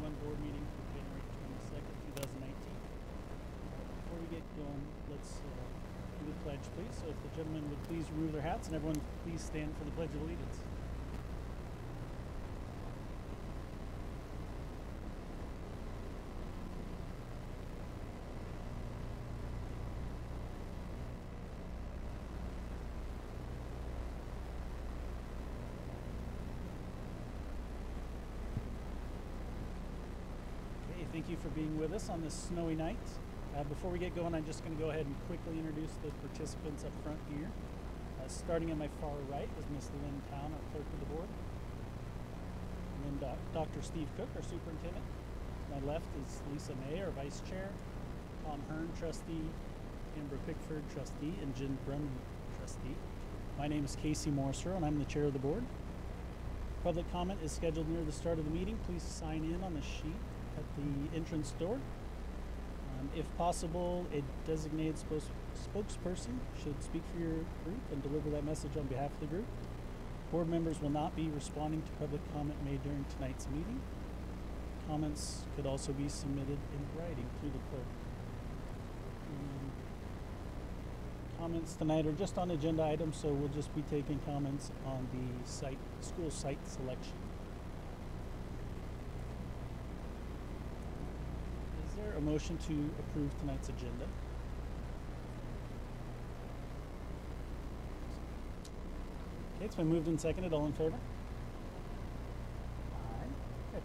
911 board meeting for January 22nd, 2019. Before we get going, let's do the pledge, please. So if the gentlemen would please remove their hats and everyone please stand for the Pledge of Allegiance. Thank you for being with us on this snowy night. Before we get going, I'm just going to go ahead and quickly introduce the participants up front here. Starting on my far right is Ms. Lynn Town, our clerk of the board. And then Dr. Steve Cook, our superintendent. To my left is Lisa May, our vice chair. Tom Hearn, trustee. Amber Pickford, trustee. And Jen Brumman, trustee. My name is Casey Morser, and I'm the chair of the board. Public comment is scheduled near the start of the meeting. Please sign in on the sheet at the entrance door. If possible, a designated spokesperson should speak for your group and deliver that message on behalf of the group. Board members will not be responding to public comment made during tonight's meeting. Comments could also be submitted in writing through the clerk. Comments tonight are just on agenda items, so we'll just be taking comments on the school site selection. A motion to approve tonight's agenda. Okay, it's been moved and seconded. All in favor? Aye. Okay.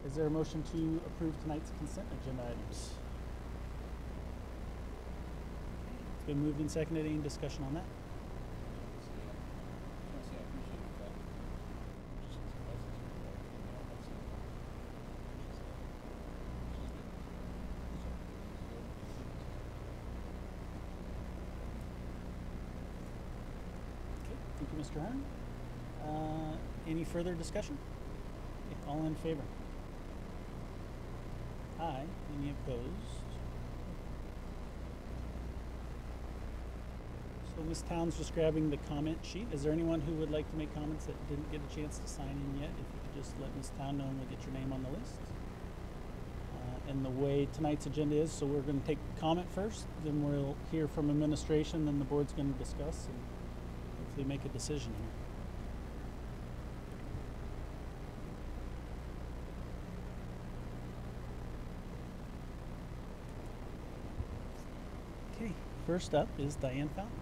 Is there a motion to approve tonight's consent agenda items? It's been moved and seconded. Any discussion on that? Mr. Hearn. Any further discussion? Okay, all in favor? Aye. Any opposed? So Ms. Town's just grabbing the comment sheet. Is there anyone who would like to make comments that didn't get a chance to sign in yet? If you could just let Ms. Town know and we'll get your name on the list. And the way tonight's agenda is, so we're going to take comment first, then we'll hear from administration, then the board's going to discuss and make a decision here. Okay, first up is Diane Fountain.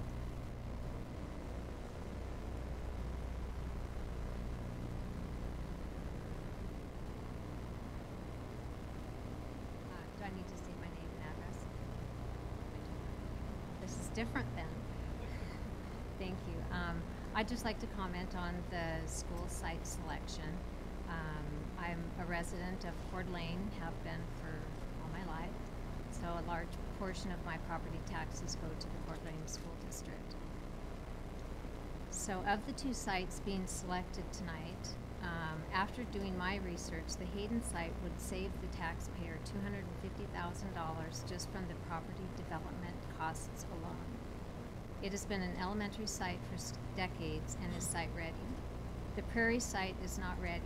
Do I need to say my name and address? This is different then. Thank you. I'd just like to comment on the school site selection. I'm a resident of Coeur d'Alene, have been for all my life, so a large portion of my property taxes go to the Coeur d'Alene School District. So of the two sites being selected tonight, after doing my research, the Hayden site would save the taxpayer $250,000 just from the property development costs alone. It has been an elementary site for decades and is site ready. The Prairie site is not ready.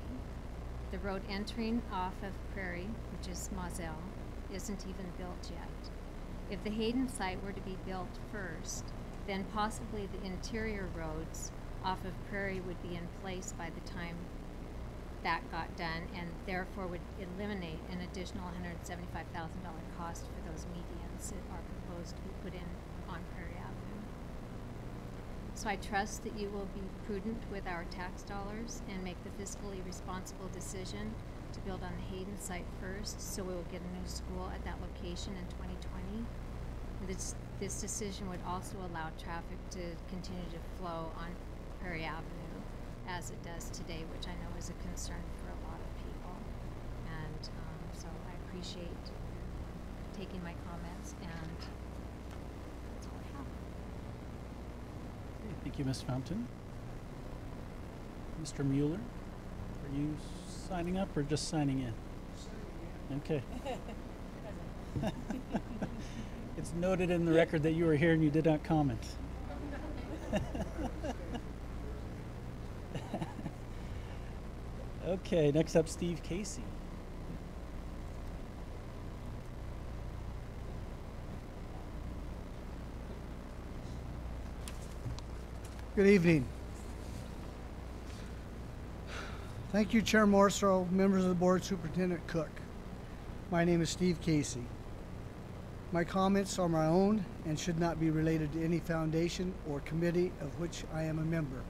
The road entering off of Prairie, which is Moselle, isn't even built yet. If the Hayden site were to be built first, then possibly the interior roads off of Prairie would be in place by the time that got done, and therefore would eliminate an additional $175,000 cost for those medians that are proposed to be put in on Prairie Avenue. So I trust that you will be prudent with our tax dollars and make the fiscally responsible decision to build on the Hayden site first, so we will get a new school at that location in 2020. This decision would also allow traffic to continue to flow on Prairie Avenue as it does today, which I know is a concern for a lot of people. And so I appreciate taking my comments, and that's all I have. Okay, thank you, Ms. Fountain. Mr. Mueller, are you signing up or just signing in? Okay. It's noted in the record that you were here and you did not comment. Okay, next up, Steve Casey. Good evening. Thank you, Chair Morseau, members of the board, Superintendent Cook. My name is Steve Casey. My comments are my own and should not be related to any foundation or committee of which I am a member.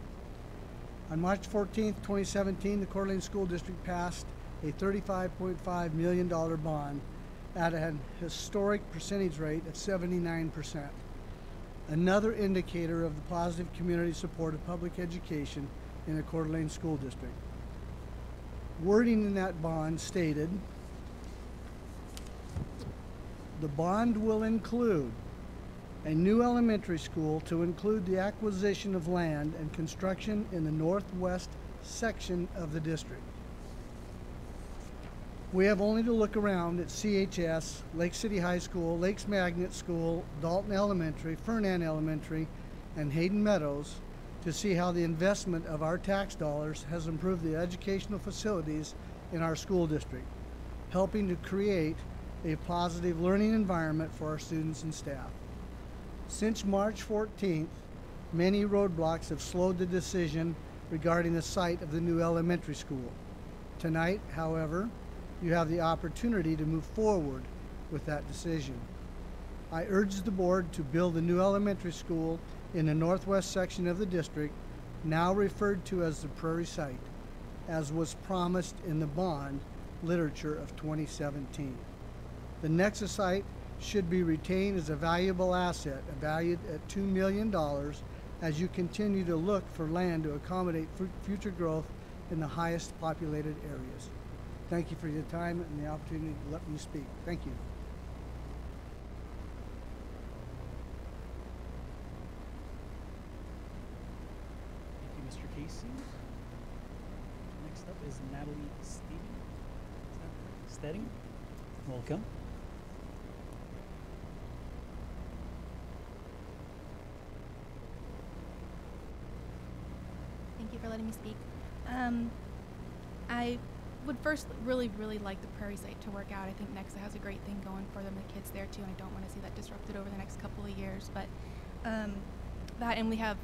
On March 14, 2017, the Coeur d'Alene School District passed a $35.5 million bond at an historic percentage rate of 79%. Another indicator of the positive community support of public education in the Coeur d'Alene School District. Wording in that bond stated, the bond will include a new elementary school to include the acquisition of land and construction in the northwest section of the district. We have only to look around at CHS, Lake City High School, Lakes Magnet School, Dalton Elementary, Fernan Elementary, and Hayden Meadows to see how the investment of our tax dollars has improved the educational facilities in our school district, helping to create a positive learning environment for our students and staff. Since March 14th, many roadblocks have slowed the decision regarding the site of the new elementary school. Tonight, however, you have the opportunity to move forward with that decision. I urge the board to build a new elementary school in the northwest section of the district, now referred to as the Prairie Site, as was promised in the bond literature of 2017. The Nexus site should be retained as a valuable asset, valued at $2 million, as you continue to look for land to accommodate future growth in the highest populated areas. Thank you for your time and the opportunity to let me speak. Thank you. Thank you, Mr. Casey. Next up is Natalie Stedding. Welcome. Thank you for letting me speak. I would first really like the Prairie site to work out. I think Nexa has a great thing going for them, the kids there too, and I don't want to see that disrupted over the next couple of years. But that, and we have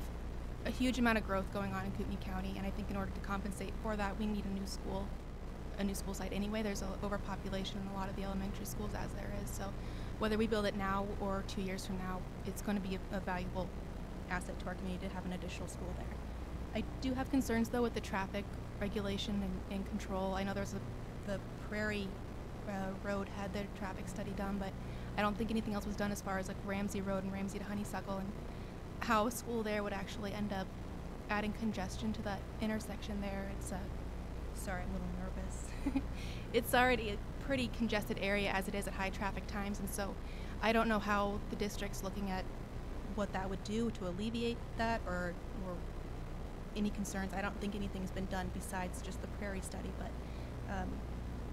a huge amount of growth going on in Kootenai County, and I think in order to compensate for that, we need a new school site anyway. There's an overpopulation in a lot of the elementary schools as there is. So whether we build it now or 2 years from now, it's going to be a valuable asset to our community to have an additional school there. I do have concerns though with the traffic regulation and control. I know the Prairie Road had their traffic study done, but I don't think anything else was done as far as like Ramsey Road and Ramsey to Honeysuckle, and how a school there would actually end up adding congestion to that intersection there. It's sorry, I'm a little nervous. It's already a pretty congested area as it is at high traffic times, and so I don't know how the district's looking at what that would do to alleviate that or any concerns. I don't think anything's been done besides just the Prairie study, but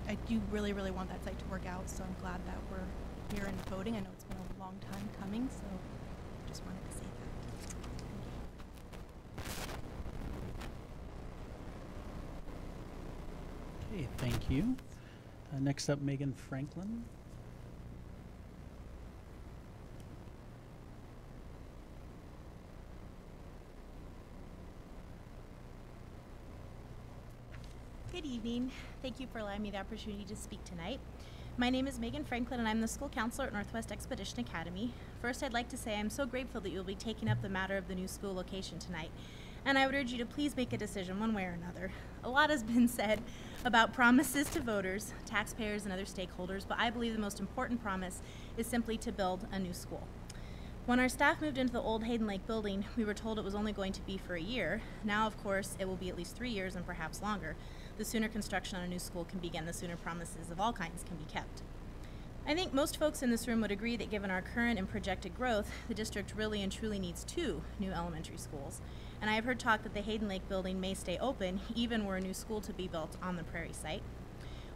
I do really want that site to work out, so I'm glad that we're here and voting. I know it's been a long time coming, so just wanted to say that. Okay, thank you. Next up, Megan Franklin. Good evening. Thank you for allowing me the opportunity to speak tonight. My name is Megan Franklin, and I'm the school counselor at Northwest Expedition Academy. First, I'd like to say I'm so grateful that you'll be taking up the matter of the new school location tonight, and I would urge you to please make a decision one way or another. A lot has been said about promises to voters, taxpayers, and other stakeholders, but I believe the most important promise is simply to build a new school. When our staff moved into the old Hayden Lake building, we were told it was only going to be for a year. Now, of course, it will be at least 3 years and perhaps longer. The sooner construction on a new school can begin, the sooner promises of all kinds can be kept. I think most folks in this room would agree that given our current and projected growth, the district really and truly needs 2 new elementary schools. And I have heard talk that the Hayden Lake building may stay open, even were a new school to be built on the Prairie site.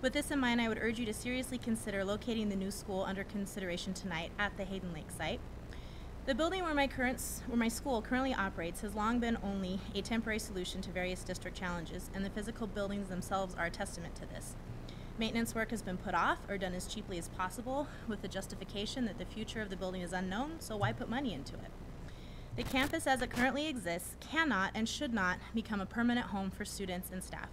With this in mind, I would urge you to seriously consider locating the new school under consideration tonight at the Hayden Lake site. The building where my school currently operates has long been only a temporary solution to various district challenges, and the physical buildings themselves are a testament to this. Maintenance work has been put off or done as cheaply as possible with the justification that the future of the building is unknown, so why put money into it? The campus as it currently exists cannot and should not become a permanent home for students and staff.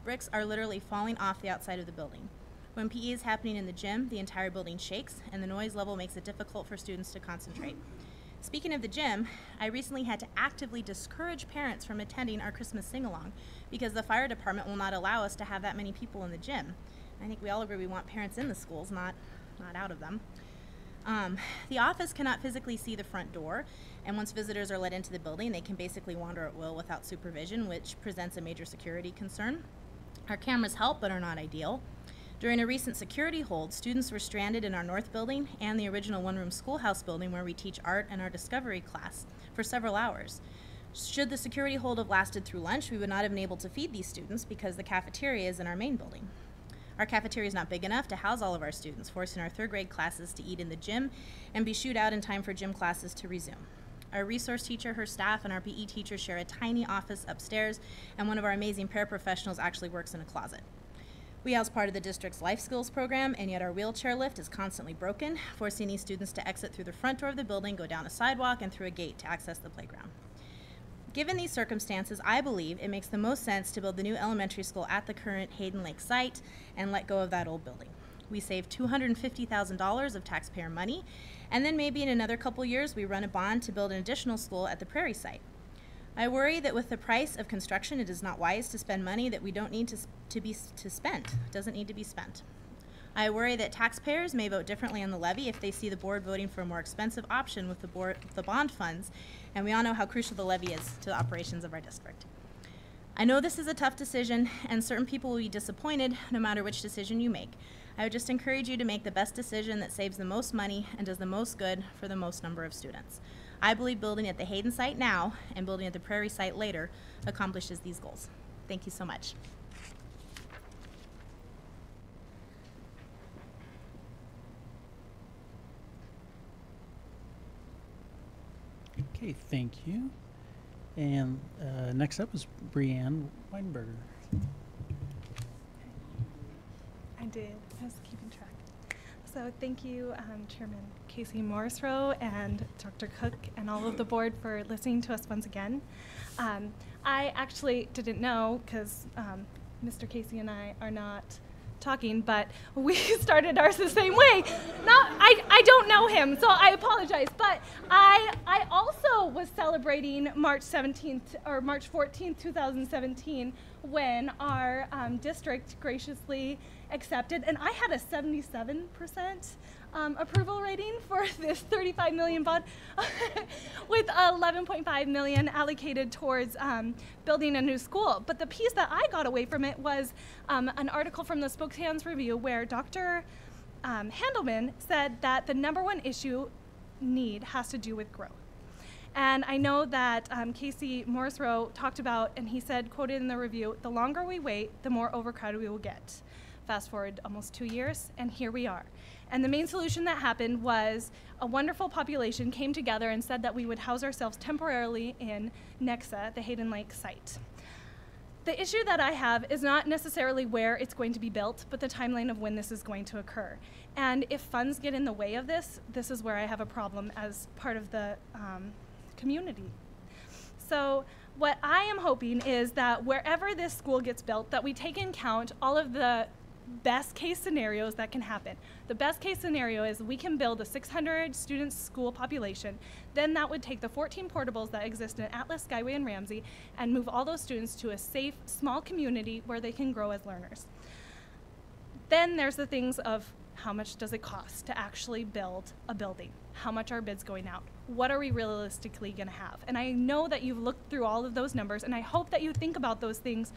Bricks are literally falling off the outside of the building. When PE is happening in the gym, the entire building shakes, and the noise level makes it difficult for students to concentrate. Speaking of the gym, I recently had to actively discourage parents from attending our Christmas sing-along because the fire department will not allow us to have that many people in the gym. I think we all agree we want parents in the schools, not out of them. The office cannot physically see the front door, and once visitors are let into the building, they can basically wander at will without supervision, which presents a major security concern. Our cameras help, but are not ideal. During a recent security hold, students were stranded in our north building and the original one-room schoolhouse building where we teach art and our discovery class for several hours. Should the security hold have lasted through lunch, we would not have been able to feed these students because the cafeteria is in our main building. Our cafeteria is not big enough to house all of our students, forcing our third grade classes to eat in the gym and be shooed out in time for gym classes to resume. Our resource teacher, her staff, and our PE teacher share a tiny office upstairs, and one of our amazing paraprofessionals actually works in a closet. We house part of the district's life skills program, and yet our wheelchair lift is constantly broken, forcing these students to exit through the front door of the building, go down a sidewalk, and through a gate to access the playground. Given these circumstances, I believe it makes the most sense to build the new elementary school at the current Hayden Lake site and let go of that old building. We save $250,000 of taxpayer money, and then maybe in another couple years we run a bond to build an additional school at the Prairie site. I worry that with the price of construction, it is not wise to spend money that we don't need to spend. It doesn't need to be spent. I worry that taxpayers may vote differently on the levy if they see the board voting for a more expensive option with the bond funds, and we all know how crucial the levy is to the operations of our district. I know this is a tough decision, and certain people will be disappointed no matter which decision you make. I would just encourage you to make the best decision that saves the most money and does the most good for the most number of students. I believe building at the Hayden site now and building at the Prairie site later accomplishes these goals. Thank you so much. Okay, thank you. And next up is Brianne Weinberger. I did. I was keeping track. So thank you, Chairman Casey Morrisroe and Dr. Cook and all of the board for listening to us once again. I actually didn't know because Mr. Casey and I are not talking, but we started ours the same way. I don't know him, so I apologize. But I also was celebrating March 17th or March 14th, 2017, when our district graciously accepted, and I had a 77% approval rating for this $35 million bond with $11.5 million allocated towards building a new school. But the piece that I got away from it was an article from the Spokane's Review where Dr. Handelman said that the #1 need has to do with growth. And I know that Casey Morrisroe talked about, and he said, quoted in the review, the longer we wait, the more overcrowded we will get. Fast forward almost 2 years, and here we are. And the main solution that happened was a wonderful population came together and said that we would house ourselves temporarily in Nexa, the Hayden Lake site. The issue that I have is not necessarily where it's going to be built, but the timeline of when this is going to occur. And if funds get in the way of this, this is where I have a problem as part of the community. So what I am hoping is that wherever this school gets built, that we take into account all of the best case scenarios that can happen. The best case scenario is we can build a 600 student school population. Then that would take the 14 portables that exist in Atlas, Skyway, and Ramsey and move all those students to a safe, small community where they can grow as learners. Then there's the things of how much does it cost to actually build a building? How much are bids going out? What are we realistically going to have? And I know that you've looked through all of those numbers, and I hope that you think about those things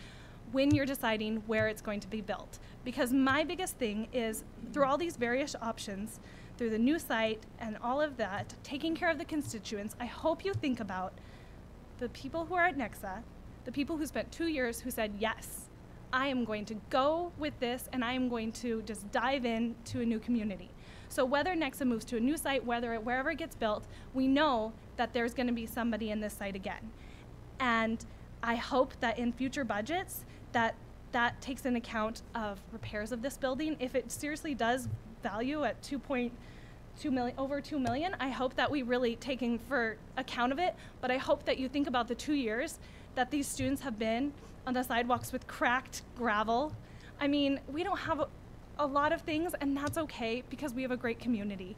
when you're deciding where it's going to be built. Because my biggest thing is, through all these various options, through the new site and all of that, taking care of the constituents, I hope you think about the people who are at Nexa, the people who spent 2 years who said, yes, I am going to go with this and I am going to just dive into a new community. So whether Nexa moves to a new site, wherever it gets built, we know that there's going to be somebody in this site again. And I hope that in future budgets that takes into account of repairs of this building. If it seriously does value at over 2 million. I hope that we really taking for account of it, but I hope that you think about the 2 years that these students have been on the sidewalks with cracked gravel. I mean, we don't have a lot of things, and that's okay because we have a great community.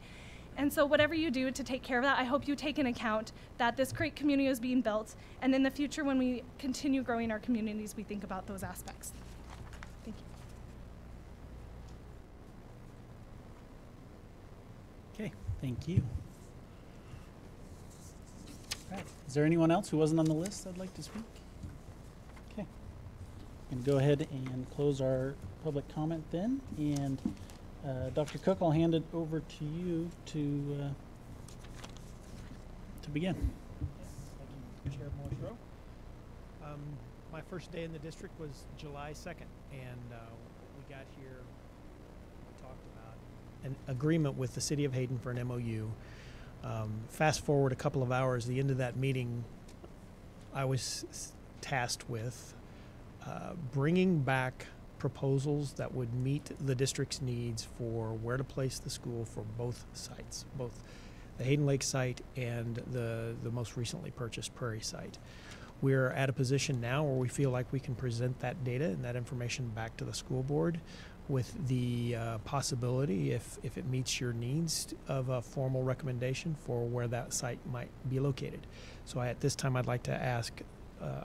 And so whatever you do to take care of that, I hope you take into account that this great community is being built, and in the future when we continue growing our communities, we think about those aspects. Thank you. Okay, thank you. All right, is there anyone else who wasn't on the list that'd like to speak? Okay, I'm gonna go ahead and close our public comment then, and Dr. Cook, I'll hand it over to you to begin. Thank you, Chair Morrisroe. My first day in the district was July 2nd, and we got here, we talked about an agreement with the City of Hayden for an MOU. Fast forward a couple of hours, the end of that meeting, I was tasked with bringing back proposals that would meet the district's needs for where to place the school for both sites, both the Hayden Lake site and the most recently purchased Prairie site. We're at a position now where we feel like we can present that data and that information back to the school board with the possibility, if it meets your needs, of a formal recommendation for where that site might be located. So at this time, I'd like to ask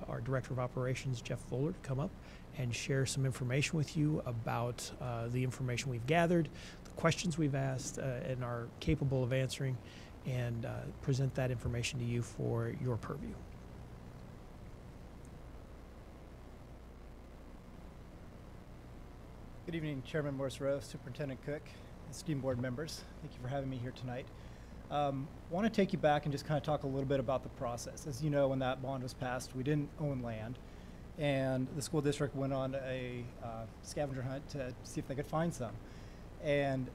our Director of Operations, Jeff Fuller, to come up and share some information with you about the information we've gathered, the questions we've asked, and are capable of answering, and present that information to you for your purview. Good evening, Chairman Morrisroe, Superintendent Cook, esteemed board members. Thank you for having me here tonight. Want to take you back and just kind of talk a little bit about the process. As you know, when that bond was passed, we didn't own land, and the school district went on a scavenger hunt to see if they could find some. And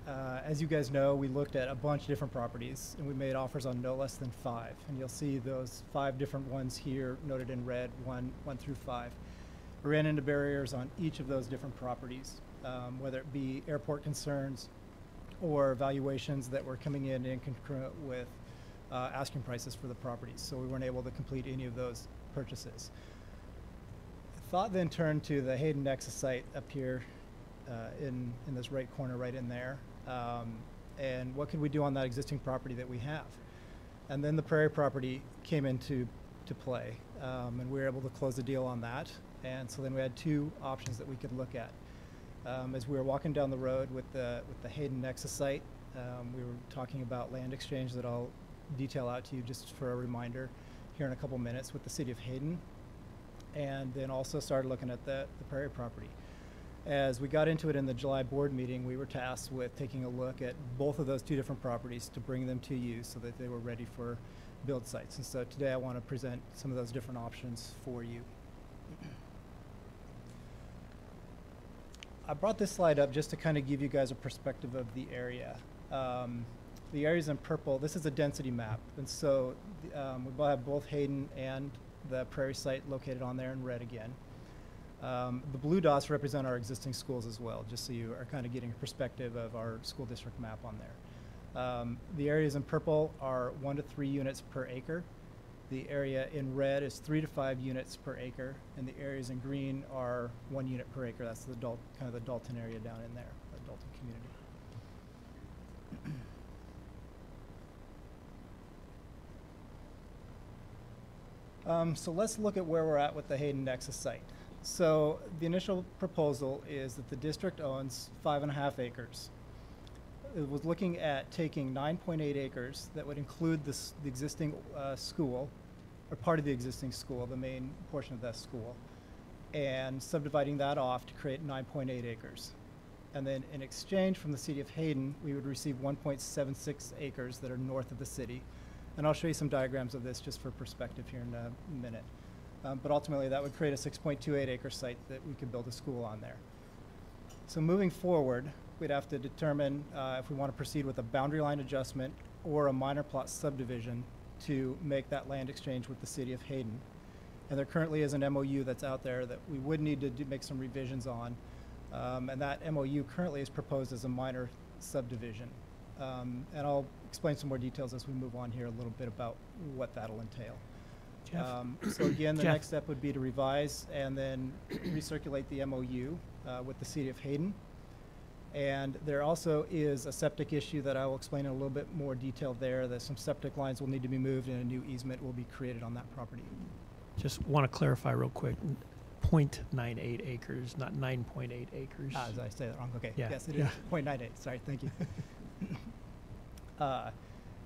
as you guys know, we looked at a bunch of different properties, and we made offers on no less than 5. And you'll see those 5 different ones here noted in red, 1 through 5. We ran into barriers on each of those different properties, whether it be airport concerns or valuations that were coming in concurrent with asking prices for the properties. So we weren't able to complete any of those purchases. Thought then turned to the Hayden Nexus site up here in this right corner right in there. And what could we do on that existing property that we have? And then the Prairie property came into play, and we were able to close the deal on that. And so then we had 2 options that we could look at. As we were walking down the road with the Hayden Nexus site, we were talking about land exchange that I'll detail out to you just for a reminder here in a couple minutes with the City of Hayden, and then also started looking at the Prairie property. As we got into it in the July board meeting, we were tasked with taking a look at both of those 2 different properties to bring them to you so that they were ready for build sites. And so today I want to present some of those different options for you. I brought this slide up just to kind of give you guys a perspective of the area. The areas in purple, this is a density map. And so we have both Hayden and the Prairie site located on there in red again. The blue dots represent our existing schools as well, just so you are kind of getting a perspective of our school district map on there. The areas in purple are 1 to 3 units per acre. The area in red is 3 to 5 units per acre, and the areas in green are 1 unit per acre. That's the kind of the Dalton area down in there, the Dalton community. So let's look at where we're at with the Hayden Nexus site. So the initial proposal is that the district owns 5.5 acres. It was looking at taking 9.8 acres that would include the existing school, or part of the existing school, the main portion of that school, and subdividing that off to create 9.8 acres. And then in exchange from the City of Hayden, we would receive 1.76 acres that are north of the city. And I'll show you some diagrams of this just for perspective here in a minute. But ultimately that would create a 6.28 acre site that we could build a school on there. So moving forward, we'd have to determine if we want to proceed with a boundary line adjustment or a minor plot subdivision to make that land exchange with the City of Hayden. And there currently is an MOU that's out there that we would need to make some revisions on. And that MOU currently is proposed as a minor subdivision. And I'll explain some more details as we move on here a little bit about what that'll entail. So again, the Jeff. next step would be to revise and then recirculate the MOU with the City of Hayden. And there also is a septic issue that I will explain in a little bit more detail there. That some septic lines will need to be moved and a new easement will be created on that property. Just want to clarify real quick, 0.98 acres, not 9.8 acres. Did I say that wrong? Okay. Yeah, Yes, it yeah. is 0.98. Sorry, thank you.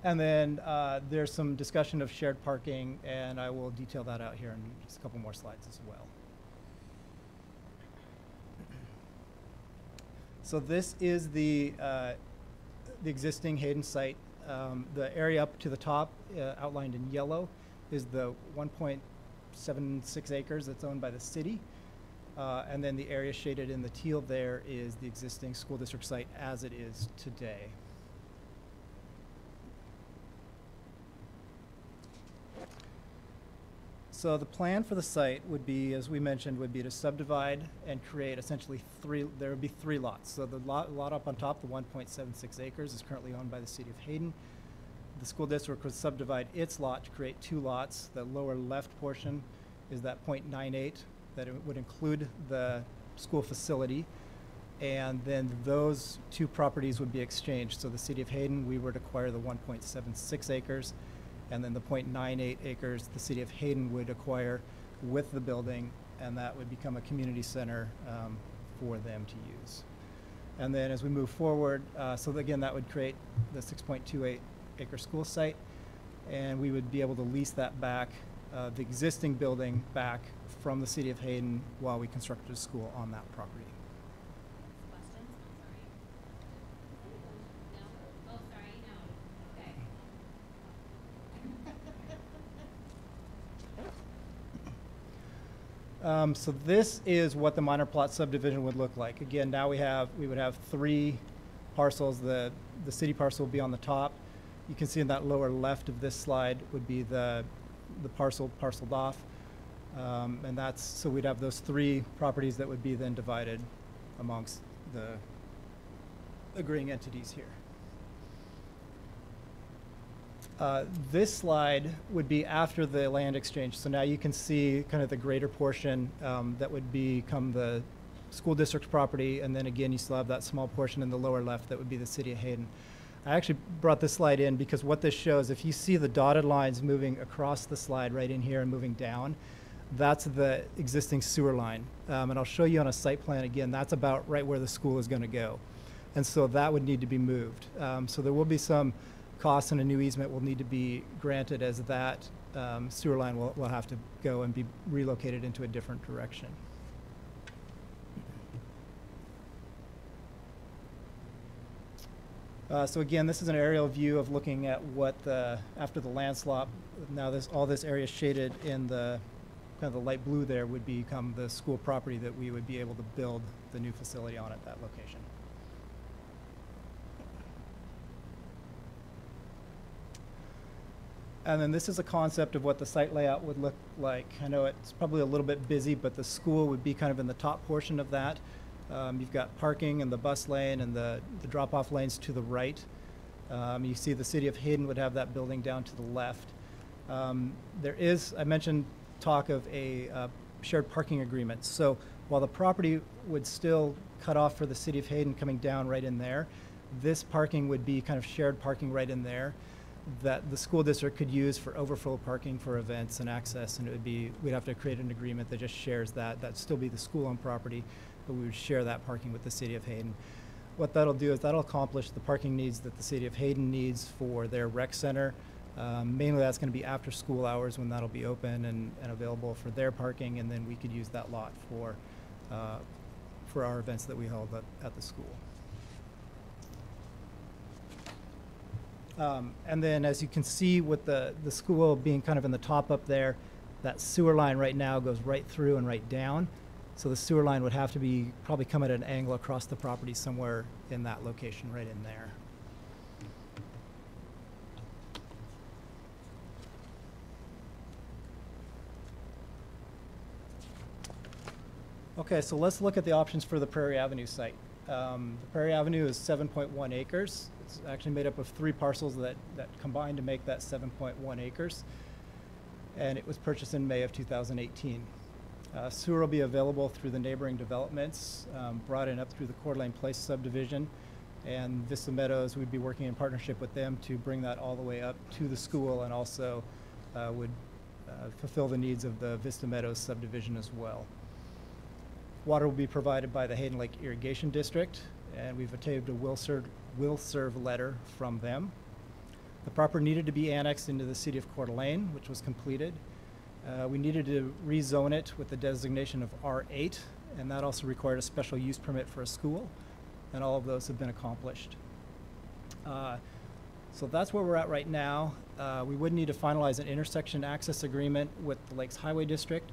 And then there's some discussion of shared parking, and I will detail that out here in just a couple more slides as well. So this is the existing Hayden site. The area up to the top, outlined in yellow, is the 1.76 acres that's owned by the city. And then the area shaded in the teal there is the existing school district site as it is today. So the plan for the site would be, as we mentioned, would be to subdivide and create essentially there would be three lots. So the lot up on top, the 1.76 acres, is currently owned by the City of Hayden. The school district would subdivide its lot to create two lots. The lower left portion is that 0.98 that it would include the school facility. And then those two properties would be exchanged. So the City of Hayden, we would acquire the 1.76 acres. And then the 0.98 acres the City of Hayden would acquire with the building, and that would become a community center for them to use. And then as we move forward, so again, that would create the 6.28 acre school site, and we would be able to lease that back, the existing building back from the City of Hayden while we constructed a school on that property. Questions? No? Oh, sorry, no. Okay. So this is what the minor plot subdivision would look like. Again, now we would have three parcels. The city parcel will be on the top. You can see in that lower left of this slide would be the parceled off. And so we'd have those three properties that would be then divided amongst the agreeing entities here. This slide would be after the land exchange. So now you can see kind of the greater portion that would become the school district property, and then again you still have that small portion in the lower left that would be the City of Hayden. I actually brought this slide in because what this shows, if you see the dotted lines moving across the slide right in here and moving down, that's the existing sewer line. And I'll show you on a site plan again, that's about right where the school is going to go. And so that would need to be moved. So there will be some costs, and a new easement will need to be granted as that sewer line will have to go and be relocated into a different direction. So again, this is an aerial view of looking at what after the landslop. Now all this area shaded in the kind of the light blue there would become the school property that we would be able to build the new facility on at that location. And then this is a concept of what the site layout would look like. I know it's probably a little bit busy, but the school would be kind of in the top portion of that. You've got parking and the bus lane and the drop-off lanes to the right. You see the City of Hayden would have that building down to the left. There is, I mentioned, talk of a shared parking agreement. So while the property would still cut off for the City of Hayden coming down right in there, this parking would be kind of shared parking right in there that the school district could use for overflow parking for events and access, and it would be, we'd have to create an agreement that just shares that. That'd still be the school-owned property, but we would share that parking with the City of Hayden. What that'll do is that'll accomplish the parking needs that the City of Hayden needs for their rec center. Mainly that's going to be after school hours when that'll be open and available for their parking, and then we could use that lot for our events that we hold at the school. And then as you can see with the school being kind of in the top up there, that sewer line right now goes right through and right down. So the sewer line would have to be probably come at an angle across the property somewhere in that location right in there. Okay, so let's look at the options for the Prairie Avenue site. The Prairie Avenue is 7.1 acres. It's actually made up of 3 parcels that combine to make that 7.1 acres. And it was purchased in May of 2018. Sewer will be available through the neighboring developments, brought in up through the Coeur d'Alene Place subdivision. And Vista Meadows, we'd be working in partnership with them to bring that all the way up to the school, and also would fulfill the needs of the Vista Meadows subdivision as well. Water will be provided by the Hayden Lake Irrigation District, and we've obtained a will serve letter from them. The property needed to be annexed into the city of Coeur d'Alene, which was completed. We needed to rezone it with the designation of R8, and that also required a special use permit for a school, and all of those have been accomplished. So that's where we're at right now. We would need to finalize an intersection access agreement with the Lakes Highway District.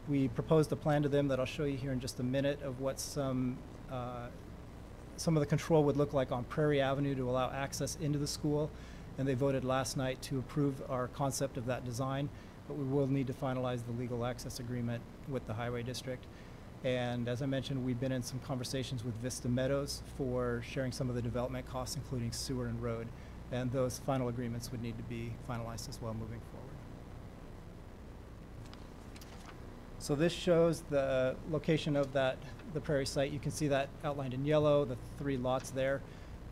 We proposed a plan to them that I'll show you here in just a minute of what some of the control would look like on Prairie Avenue to allow access into the school, and they voted last night to approve our concept of that design, but we will need to finalize the legal access agreement with the Highway District. And as I mentioned, we've been in some conversations with Vista Meadows for sharing some of the development costs, including sewer and road, and those final agreements would need to be finalized as well moving forward. So this shows the location of the Prairie site. You can see that outlined in yellow, the 3 lots there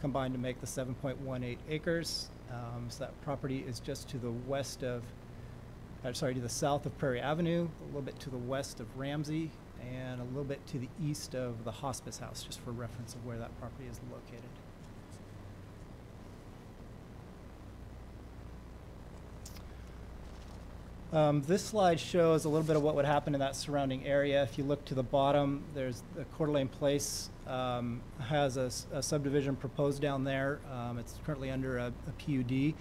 combined to make the 7.18 acres. So that property is just to the west of, to the south of Prairie Avenue, a little bit to the west of Ramsey, and a little bit to the east of the hospice house, just for reference of where that property is located. This slide shows a little bit of what would happen in that surrounding area. If you look to the bottom, there's the Coeur d'Alene Place has a subdivision proposed down there. It's currently under a PUD,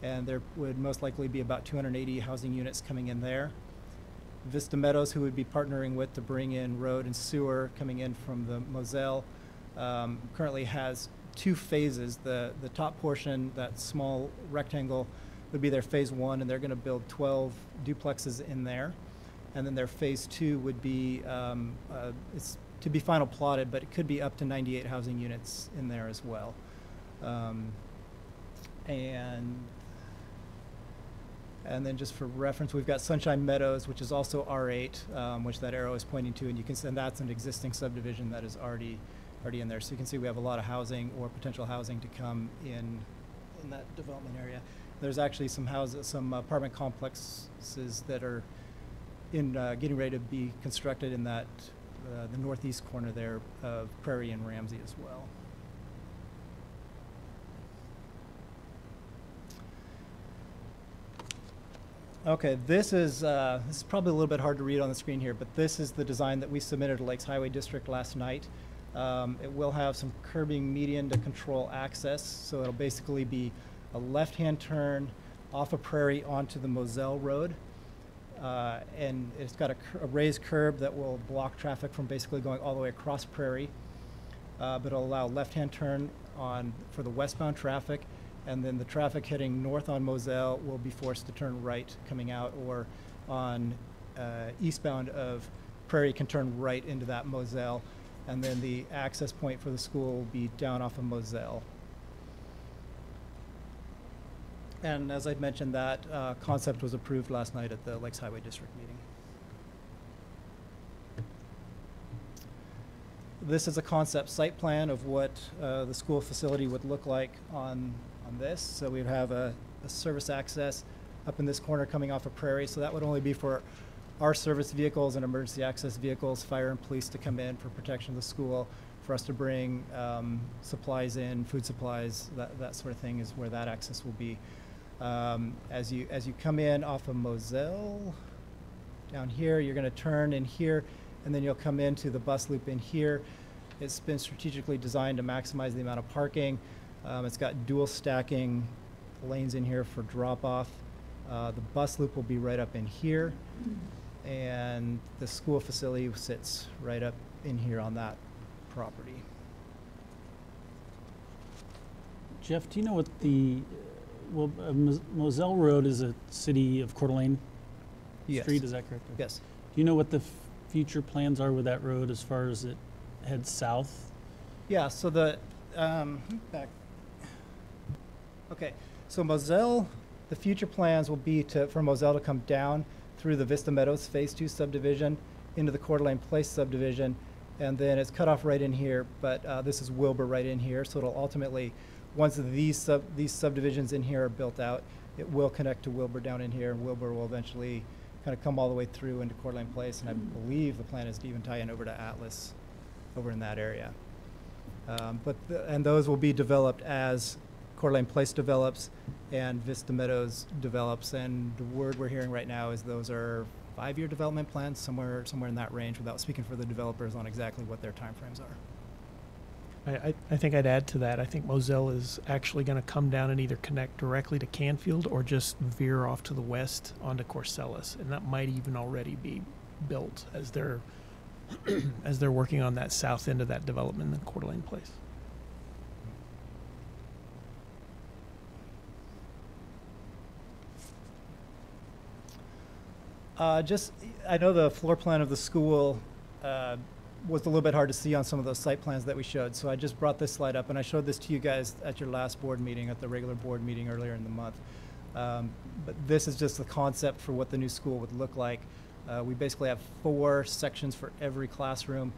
and there would most likely be about 280 housing units coming in there. Vista Meadows, who would be partnering with to bring in road and sewer coming in from the Moselle, currently has 2 phases. The top portion, that small rectangle, would be their phase 1, and they're going to build 12 duplexes in there. And then their phase 2 would be, it's to be final plotted, but it could be up to 98 housing units in there as well. And then just for reference, we've got Sunshine Meadows, which is also R8, which that arrow is pointing to, and you can see that's an existing subdivision that is already in there. So you can see we have a lot of housing or potential housing to come in that development area. There's actually some apartment complexes that are in getting ready to be constructed in that the northeast corner there of Prairie and Ramsey as well. Okay, this is probably a little bit hard to read on the screen here, but this is the design that we submitted to Lakes Highway District last night. It will have some curbing median to control access, so it'll basically be a left-hand turn off of Prairie onto the Moselle Road, and it's got a raised curb that will block traffic from basically going all the way across Prairie, but it'll allow left-hand turn for the westbound traffic, and then the traffic heading north on Moselle will be forced to turn right coming out, or on eastbound of Prairie can turn right into that Moselle, and then the access point for the school will be down off of Moselle. And as I mentioned, that concept was approved last night at the Lakes Highway District meeting. This is a concept site plan of what the school facility would look like on this. So we'd have a service access up in this corner coming off of Prairie. So that would only be for our service vehicles and emergency access vehicles, fire and police to come in for protection of the school, for us to bring supplies in, food supplies, that sort of thing is where that access will be. As you come in off of Moselle, down here, you're going to turn in here, and then you'll come into the bus loop in here. It's been strategically designed to maximize the amount of parking. It's got dual stacking lanes in here for drop-off. The bus loop will be right up in here, and the school facility sits right up in here on that property. Jeff, do you know what Moselle Road is a city of Coeur d'Alene street, is that correct? Yes. Do you know what the future plans are with that road as far as it heads south? Yeah, so the, back. Okay, so Moselle, the future plans will be for Moselle to come down through the Vista Meadows Phase 2 subdivision into the Coeur d'Alene Place subdivision, and then it's cut off right in here, but this is Wilbur right in here, so it'll ultimately, once these subdivisions in here are built out, it will connect to Wilbur down in here, and Wilbur will eventually kind of come all the way through into Coeur d'Alene Place, and I believe the plan is to even tie in over to Atlas over in that area. And those will be developed as Coeur d'Alene Place develops and Vista Meadows develops, and the word we're hearing right now is those are 5-year development plans, somewhere in that range, without speaking for the developers on exactly what their timeframes are. I think I'd add to that. I think Moselle is actually going to come down and either connect directly to Canfield or just veer off to the west onto Corsellis, and that might even already be built as they're as they're working on that south end of that development in Coeur d'Alene Place. I know the floor plan of the school was a little bit hard to see on some of those site plans that we showed, so I just brought this slide up, and I showed this to you guys at your last board meeting, at the regular board meeting earlier in the month. But this is just the concept for what the new school would look like. We basically have 4 sections for every classroom.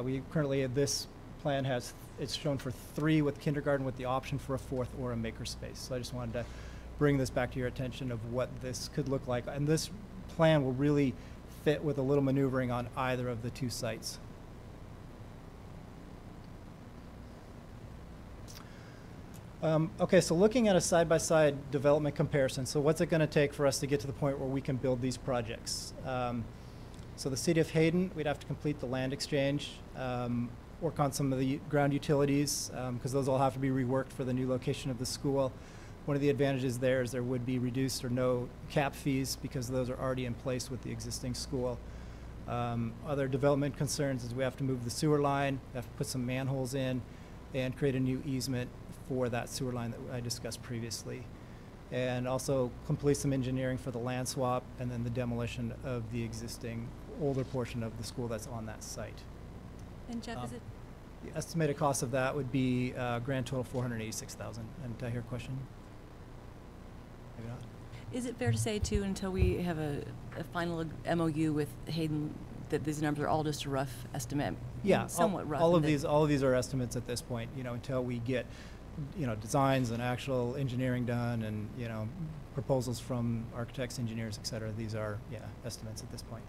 We currently, this plan it's shown for 3 with kindergarten with the option for a 4th or a makerspace. So I just wanted to bring this back to your attention of what this could look like. And this plan will really fit with a little maneuvering on either of the 2 sites. Okay, so looking at a side-by-side development comparison, so what's it going to take for us to get to the point where we can build these projects? So the city of Hayden, we'd have to complete the land exchange, work on some of the ground utilities, because those all have to be reworked for the new location of the school. One of the advantages there is there would be reduced or no cap fees because those are already in place with the existing school. Other development concerns is we have to move the sewer line, we have to put some manholes in, and create a new easement for that sewer line that I discussed previously. And also complete some engineering for the land swap and then the demolition of the existing older portion of the school that's on that site. And Jeff, is it? The estimated cost of that would be grand total $486,000. And did I hear a question? Maybe not. Is it fair to say too, until we have a final MOU with Hayden, that these numbers are all just a rough estimate? Yeah, somewhat rough. All of these are estimates at this point. You know, until we get, you know, designs and actual engineering done, and you know, proposals from architects, engineers, et cetera. These are estimates at this point.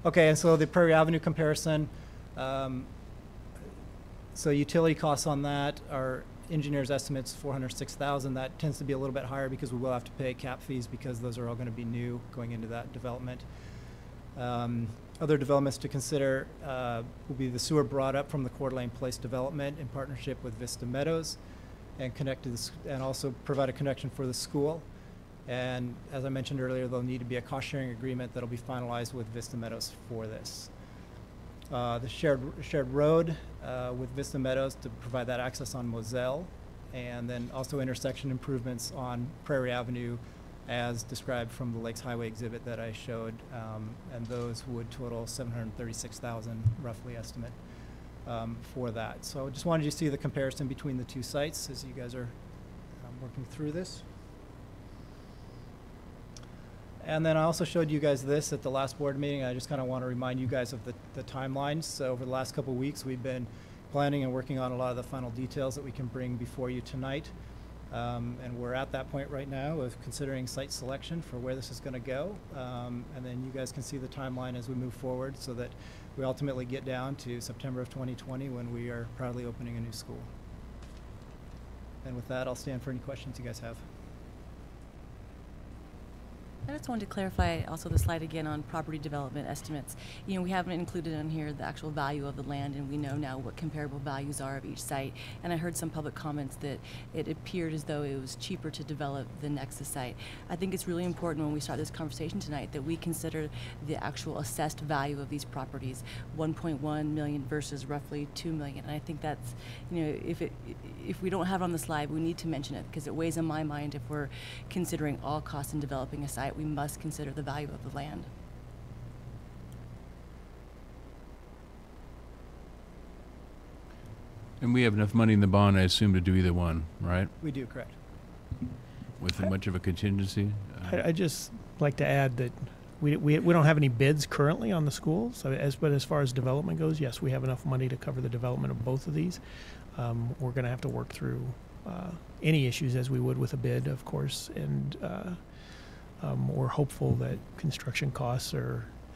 Okay, and so the Prairie Avenue comparison. So utility costs on that are engineers' estimates $406,000. That tends to be a little bit higher because we will have to pay cap fees because those are all going to be new going into that development. Other developments to consider will be the sewer brought up from the Coeur d'Alene Place development in partnership with Vista Meadows, and and also provide a connection for the school. And as I mentioned earlier, there'll need to be a cost-sharing agreement that'll be finalized with Vista Meadows for this. The shared road with Vista Meadows to provide that access on Moselle, and then also intersection improvements on Prairie Avenue as described from the Lakes Highway exhibit that I showed, and those would total $736,000 roughly estimate for that. So I just wanted you to see the comparison between the 2 sites as you guys are working through this. And then I also showed you guys this at the last board meeting. I just kind of want to remind you guys of the timelines. So over the last couple of weeks, we've been planning and working on a lot of the final details that we can bring before you tonight. And we're at that point right now of considering site selection for where this is going to go. And then you guys can see the timeline as we move forward so that we ultimately get down to September of 2020 when we are proudly opening a new school. And with that, I'll stand for any questions you guys have. I just wanted to clarify also the slide again on property development estimates. You know, we haven't included on here the actual value of the land, and we know now what comparable values are of each site. And I heard some public comments that it appeared as though it was cheaper to develop the Nexus site. I think it's really important when we start this conversation tonight that we consider the actual assessed value of these properties, 1.1 million versus roughly 2 million. And I think that's, you know, if we don't have it on the slide, we need to mention it because it weighs in my mind if we're considering all costs in developing a site. We must consider the value of the land. And we have enough money in the bond, I assume, to do either one, right? We do, correct. With much of a contingency? I just like to add that we don't have any bids currently on the schools. But as far as development goes, yes, we have enough money to cover the development of both of these. We're going to have to work through any issues as we would with a bid, of course, and we're hopeful that construction costs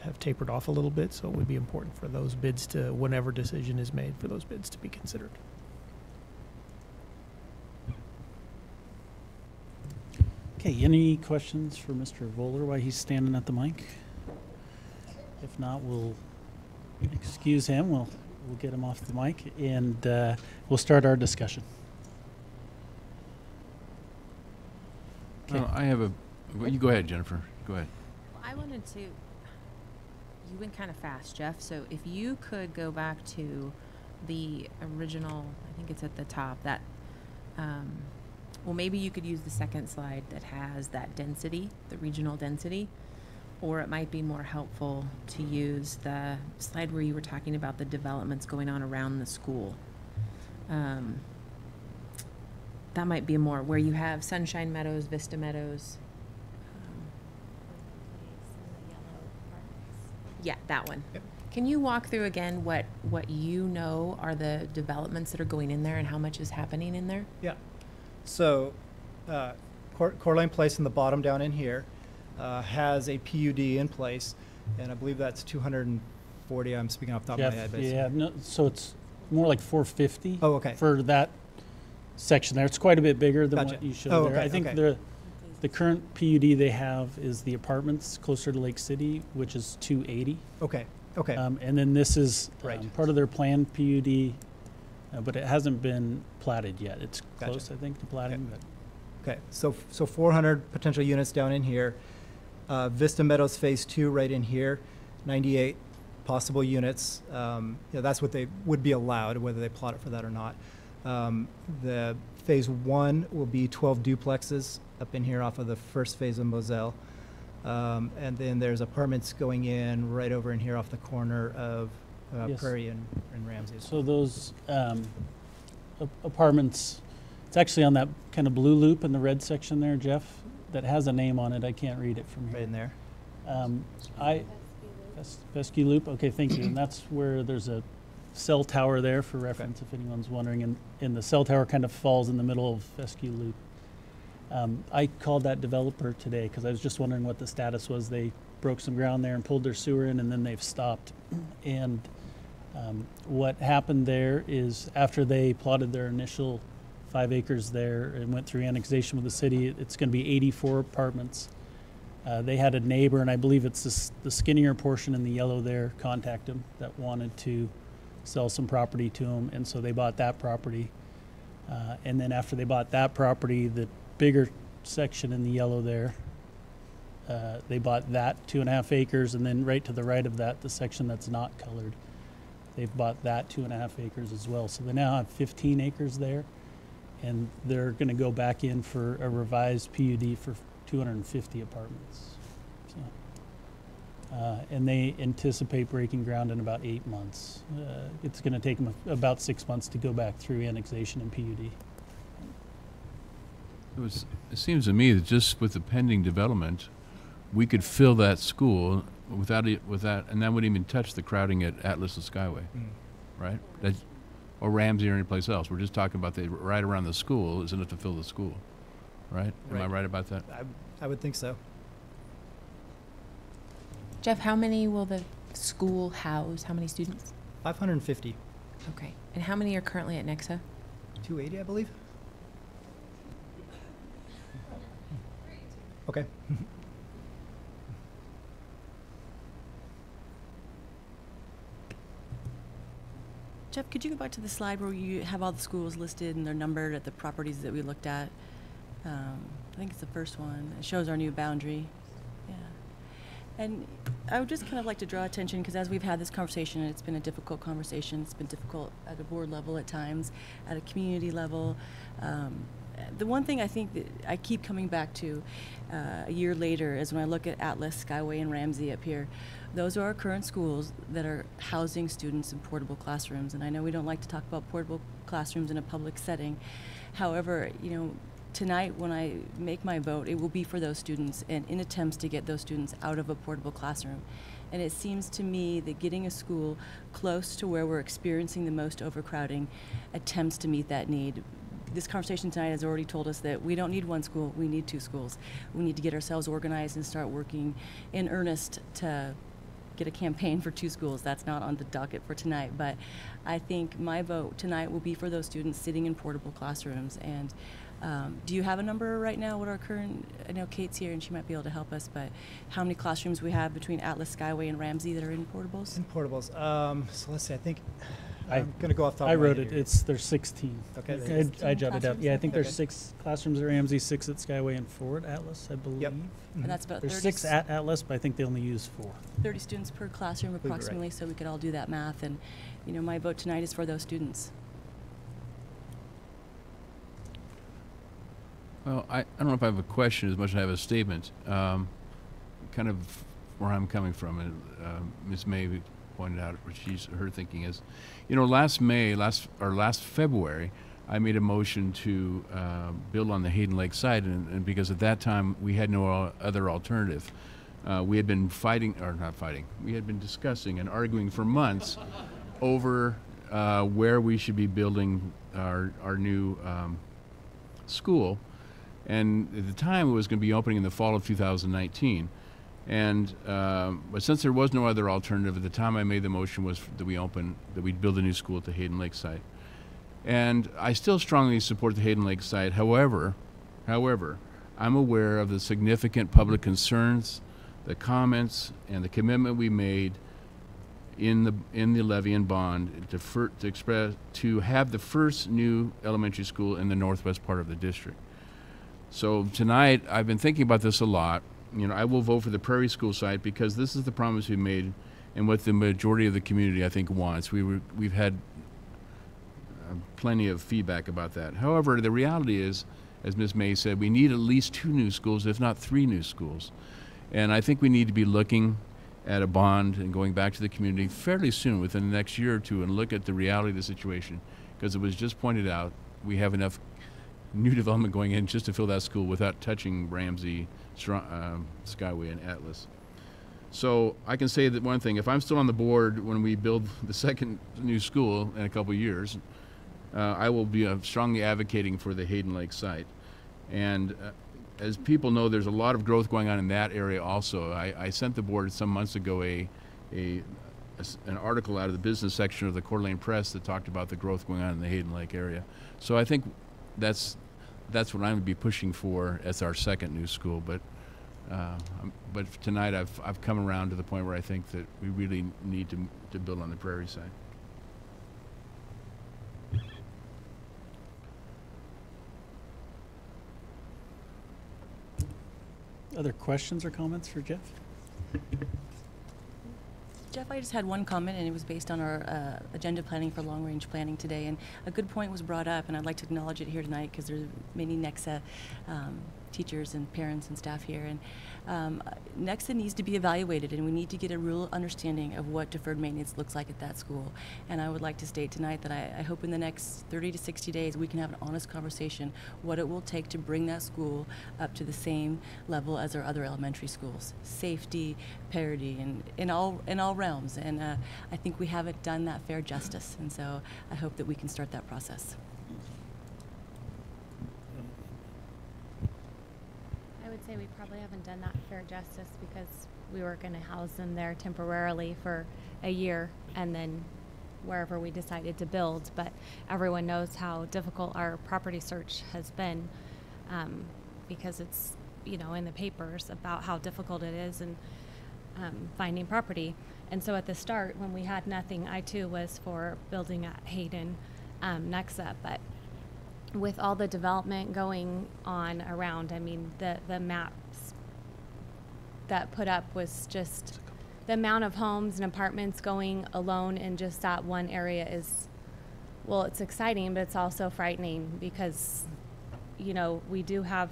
have tapered off a little bit, so it would be important for those bids to, whenever decision is made, for those bids to be considered. Okay, any questions for Mr. Voller while he's standing at the mic? If not, we'll excuse him. We'll get him off the mic, and we'll start our discussion. Okay. I have a. Well, you go ahead, Jennifer. Go ahead. I wanted to. You went kind of fast, Jeff. So if you could go back to the original, I think it's at the top. That. Well, maybe you could use the second slide that has that density, the regional density, or it might be more helpful to use the slide where you were talking about the developments going on around the school. That might be more where you have Sunshine Meadows, Vista Meadows. Yeah, that one. Yep. Can you walk through again what you know are the developments that are going in there and how much is happening in there? Yeah. So, Coeur d'Alene Place in the bottom down in here has a PUD in place, and I believe that's 240. I'm speaking off the top of Jeff, my head. But yeah, no, so it's more like 450. Oh, okay. For that section there, it's quite a bit bigger than Gotcha. what you showed Oh, there. okay, I think okay. the current PUD they have is the apartments closer to Lake City, which is 280. Okay. Okay. And then this is Right. part of their planned PUD, but it hasn't been platted yet. It's Gotcha. close, I think, to platting. Okay. But Okay, so 400 potential units down in here. Vista Meadows Phase 2 right in here, 98 possible units. That's what they would be allowed, whether they plot it for that or not. The Phase 1 will be 12 duplexes up in here off of the first phase of Moselle. And then there's apartments going in right over in here off the corner of Yes. Prairie and Ramsey. so those apartments, it's actually on that kind of blue loop in the red section there, Jeff, that has a name on it. I can't read it from Right here. in there. Fescue Loop. Okay, thank you. And that's where there's a cell tower there for reference, if anyone's wondering. And the cell tower kind of falls in the middle of Fescue Loop. I called that developer today because I was just wondering what the status was. They broke some ground there and pulled their sewer in, and then they've stopped. And what happened there is after they plotted their initial 5 acres there and went through annexation with the city, it's going to be 84 apartments. They had a neighbor, and I believe it's the skinnier portion in the yellow there, contact them that wanted to sell some property to them, and so they bought that property. And then after they bought that property, the bigger section in the yellow there, they bought that 2.5 acres, and then right to the right of that, the section that's not colored, they've bought that 2.5 acres as well. So they now have 15 acres there, and they're going to go back in for a revised PUD for 250 apartments. So, and they anticipate breaking ground in about 8 months. It's going to take them about 6 months to go back through annexation and PUD. It seems to me that just with the pending development, we could fill that school without, and that wouldn't even touch the crowding at Atlas and Skyway, right? Or Ramsey or anyplace else. We're just talking about the right around the school is enough to fill the school, right? Am I Right. right about that? I would think so. Jeff, how many will the school house? How many students? 550. Okay. And how many are currently at Nexa? 280, I believe. Okay. Jeff, could you go back to the slide where you have all the schools listed and they're numbered at the properties that we looked at? I think it's the first one. It shows our new boundary. Yeah. And I would just kind of like to draw attention, because as we've had this conversation, and it's been a difficult conversation. It's been difficult at a board level at times, at a community level. the one thing I think that I keep coming back to a year later is when I look at Atlas, Skyway, and Ramsey up here. Those are our current schools that are housing students in portable classrooms. And I know we don't like to talk about portable classrooms in a public setting. However, you know, tonight when I make my vote, it will be for those students and in attempts to get those students out of a portable classroom. And it seems to me that getting a school close to where we're experiencing the most overcrowding attempts to meet that need. This conversation tonight has already told us that we don't need one school, we need 2 schools. We need to get ourselves organized and start working in earnest to get a campaign for 2 schools. That's not on the docket for tonight, but I think my vote tonight will be for those students sitting in portable classrooms. And do you have a number right now? What our current, I know Kate's here and she might be able to help us, but how many classrooms we have between Atlas, Skyway, and Ramsey that are in portables? In portables. So let's see, I think I'm going to go off the top I of my wrote head it. here. There's 16. Okay. I jotted down. classrooms, Yeah, I I think think. there's Okay. 6 classrooms at Ramsey, 6 at Skyway, and 4 at Atlas, I believe. Yep. And that's about There's 30, 6 at Atlas, but I think they only use 4. 30 students per classroom believe you're right. approximately, so we could all do that math. And, you know, my vote tonight is for those students. Well, I don't know if I have a question as much as I have a statement. Kind of where I'm coming from, and Ms. May pointed out what her thinking is. You know, last February, I made a motion to build on the Hayden Lake site, and because at that time we had no other alternative. We had been we had been discussing and arguing for months over where we should be building our new school. And at the time, it was going to be opening in the fall of 2019. And but since there was no other alternative at the time, I made the motion was that we'd build a new school at the Hayden Lake site. And I still strongly support the Hayden Lake site. However, I'm aware of the significant public concerns, the comments, and the commitment we made in the levy and bond to have the first new elementary school in the northwest part of the district. So tonight, I've been thinking about this a lot. You know, I will vote for the Prairie School site because this is the promise we made and what the majority of the community, I think, wants. We've had plenty of feedback about that. However, the reality is, as Ms. May said, we need at least 2 new schools, if not 3 new schools. And I think we need to be looking at a bond and going back to the community fairly soon, within the next year or 2, and look at the reality of the situation. Because it was just pointed out, we have enough new development going in just to fill that school without touching Ramsey, Skyway, and Atlas. So I can say that one thing, if I'm still on the board when we build the second new school in a couple of years, I will be strongly advocating for the Hayden Lake site. And as people know, there's a lot of growth going on in that area also. I sent the board some months ago an article out of the business section of the Coeur d'Alene Press that talked about the growth going on in the Hayden Lake area. So I think that's what I'm going to be pushing for as our second new school. But tonight I've come around to the point where I think that we really need to build on the Prairie side. Other questions or comments for Jeff? Jeff, I just had one comment, and it was based on our agenda planning for long-range planning today. And a good point was brought up, and I'd like to acknowledge it here tonight because there's many NEXA teachers and parents and staff here. And NEXA needs to be evaluated, and we need to get a real understanding of what deferred maintenance looks like at that school. And I would like to state tonight that I hope in the next 30 to 60 days we can have an honest conversation what it will take to bring that school up to the same level as our other elementary schools. Safety, parity, and in all realms. And I think we haven't done that fair justice. And so I hope that we can start that process. I would say we probably haven't done that fair justice because we were going to house them there temporarily for a year and then wherever we decided to build. But everyone knows how difficult our property search has been because it's, you know, in the papers about how difficult it is and finding property. And so at the start, when we had nothing, I too was for building at Hayden NEXA, but with all the development going on around, I mean, the maps that put up was just the amount of homes and apartments going alone in just that one area is, well, it's exciting, but it's also frightening because you know, we do have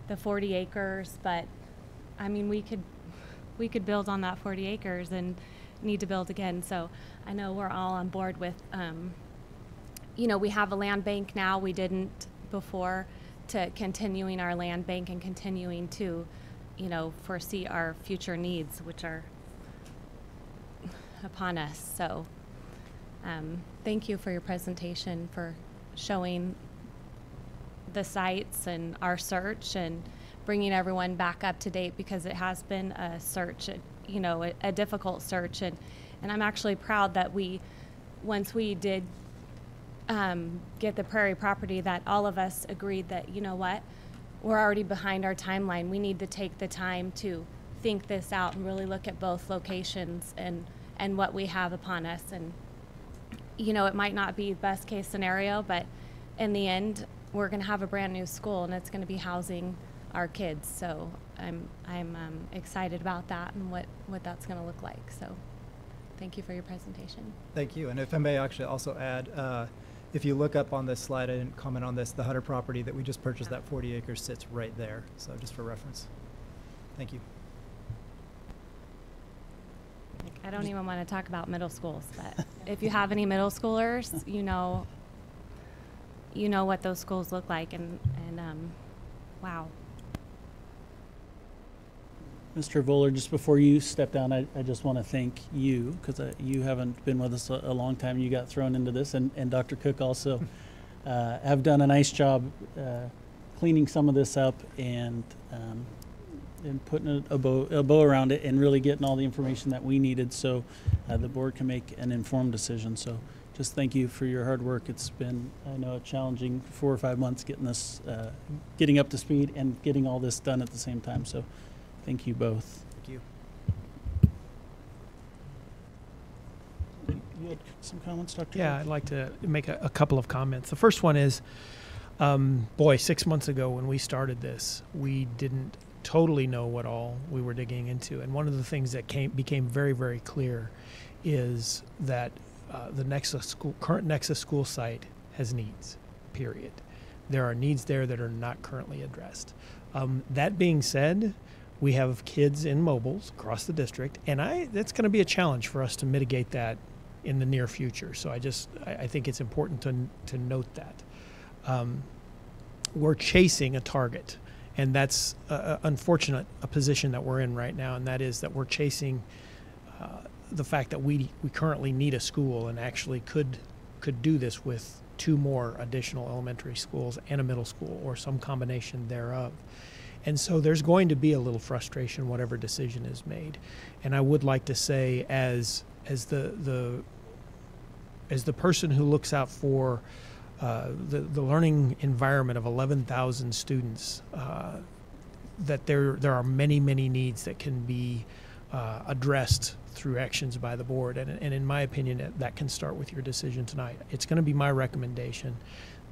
the 40 acres, but I mean, we could build on that 40 acres and need to build again. So I know we're all on board with, you know, we have a land bank now. We didn't before, to continuing our land bank and continuing to, you know, foresee our future needs, which are upon us. So thank you for your presentation, for showing the sites and our search and bringing everyone back up to date, because it has been a search, you know, a difficult search. And I'm actually proud that once we did get the Prairie property, that all of us agreed that, you know what, we're already behind our timeline. We need to take the time to think this out and really look at both locations and what we have upon us. And, you know, it might not be best case scenario, but in the end, we're going to have a brand new school, and it's going to be housing our kids. So I'm excited about that and what that's going to look like. So thank you for your presentation. Thank you. And if I may actually also add, if you look up on this slide, I didn't comment on this, the Hunter property that we just purchased, that 40 acres sits right there. So just for reference. Thank you. I don't even want to talk about middle schools, but if you have any middle schoolers, you know what those schools look like, and wow. Mr. Voller, just before you step down, I just want to thank you, because you haven't been with us a long time. You got thrown into this, and Dr. Cook also have done a nice job cleaning some of this up and putting a bow around it and really getting all the information that we needed so the board can make an informed decision. So just thank you for your hard work. It's been, I know, a challenging 4 or 5 months getting this, getting up to speed and getting all this done at the same time. So thank you both. Thank you. You had some comments, Dr. Yeah, Cook? I'd like to make a couple of comments. The first one is, 6 months ago when we started this, we didn't totally know what all we were digging into. And one of the things that became very, very clear is that the current Nexus school site has needs, period. There are needs there that are not currently addressed. That being said, we have kids in mobiles across the district, and that's going to be a challenge for us to mitigate that in the near future. So I think it's important to note that. We're chasing a target, and that's unfortunate, a position that we're in right now, and that is that we're chasing the fact that we currently need a school, and actually could do this with 2 more additional elementary schools and a middle school, or some combination thereof. And so there's going to be a little frustration whatever decision is made. And I would like to say, as the person who looks out for the learning environment of 11,000 students, that there are many, many needs that can be addressed through actions by the board. And in my opinion, that can start with your decision tonight. It's going to be my recommendation